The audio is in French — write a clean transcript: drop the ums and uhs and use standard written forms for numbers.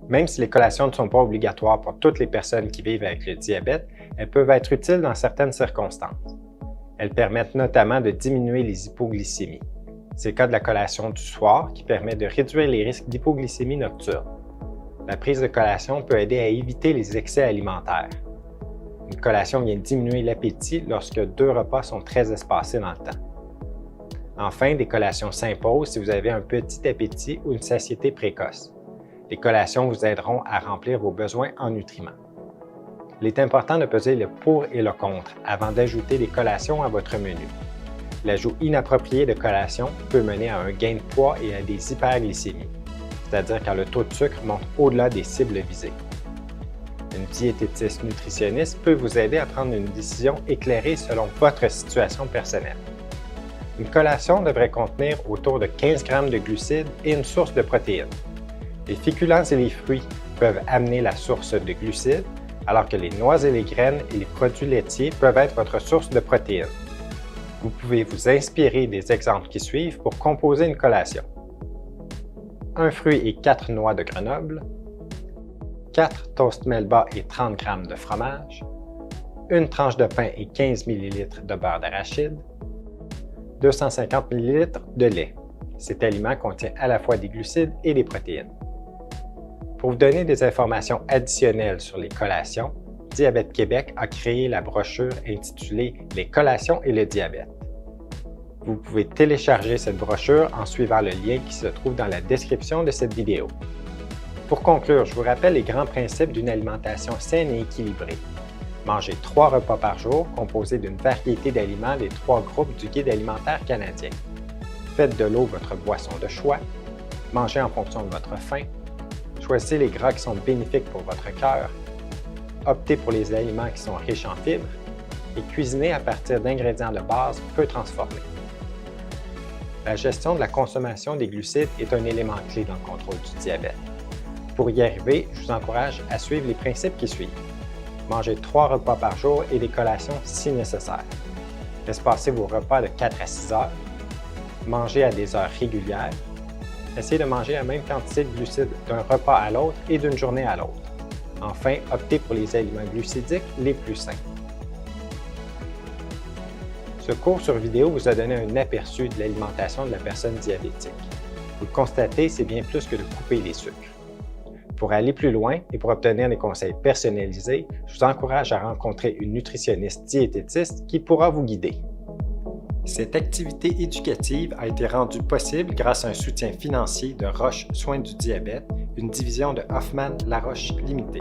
Même si les collations ne sont pas obligatoires pour toutes les personnes qui vivent avec le diabète, elles peuvent être utiles dans certaines circonstances. Elles permettent notamment de diminuer les hypoglycémies. C'est le cas de la collation du soir qui permet de réduire les risques d'hypoglycémie nocturne. La prise de collation peut aider à éviter les excès alimentaires. Une collation vient diminuer l'appétit lorsque 2 repas sont très espacés dans le temps. Enfin, des collations s'imposent si vous avez un petit appétit ou une satiété précoce. Les collations vous aideront à remplir vos besoins en nutriments. Il est important de peser le pour et le contre avant d'ajouter des collations à votre menu. L'ajout inapproprié de collations peut mener à un gain de poids et à des hyperglycémies, c'est-à-dire quand le taux de sucre monte au-delà des cibles visées. Une diététiste nutritionniste peut vous aider à prendre une décision éclairée selon votre situation personnelle. Une collation devrait contenir autour de 15 g de glucides et une source de protéines. Les féculents et les fruits peuvent amener la source de glucides, alors que les noix et les graines et les produits laitiers peuvent être votre source de protéines. Vous pouvez vous inspirer des exemples qui suivent pour composer une collation. 1 fruit et 4 noix de Grenoble, 4 toasts Melba et 30 g de fromage, une tranche de pain et 15 ml de beurre d'arachide, 250 ml de lait. Cet aliment contient à la fois des glucides et des protéines. Pour vous donner des informations additionnelles sur les collations, Diabète Québec a créé la brochure intitulée « Les collations et le diabète ». Vous pouvez télécharger cette brochure en suivant le lien qui se trouve dans la description de cette vidéo. Pour conclure, je vous rappelle les grands principes d'une alimentation saine et équilibrée. Mangez 3 repas par jour composés d'une variété d'aliments des 3 groupes du Guide alimentaire canadien. Faites de l'eau votre boisson de choix. Mangez en fonction de votre faim. Choisissez les gras qui sont bénéfiques pour votre cœur. Optez pour les aliments qui sont riches en fibres et cuisinez à partir d'ingrédients de base peu transformés. La gestion de la consommation des glucides est un élément clé dans le contrôle du diabète. Pour y arriver, je vous encourage à suivre les principes qui suivent. Mangez 3 repas par jour et des collations si nécessaire. Espacez vos repas de 4 à 6 heures. Mangez à des heures régulières. Essayez de manger la même quantité de glucides d'un repas à l'autre et d'une journée à l'autre. Enfin, optez pour les aliments glucidiques les plus sains. Ce cours sur vidéo vous a donné un aperçu de l'alimentation de la personne diabétique. Vous le constatez, c'est bien plus que de couper les sucres. Pour aller plus loin et pour obtenir des conseils personnalisés, je vous encourage à rencontrer une nutritionniste diététiste qui pourra vous guider. Cette activité éducative a été rendue possible grâce à un soutien financier de Roche Soins du diabète, une division de Hoffmann-La Roche Limitée.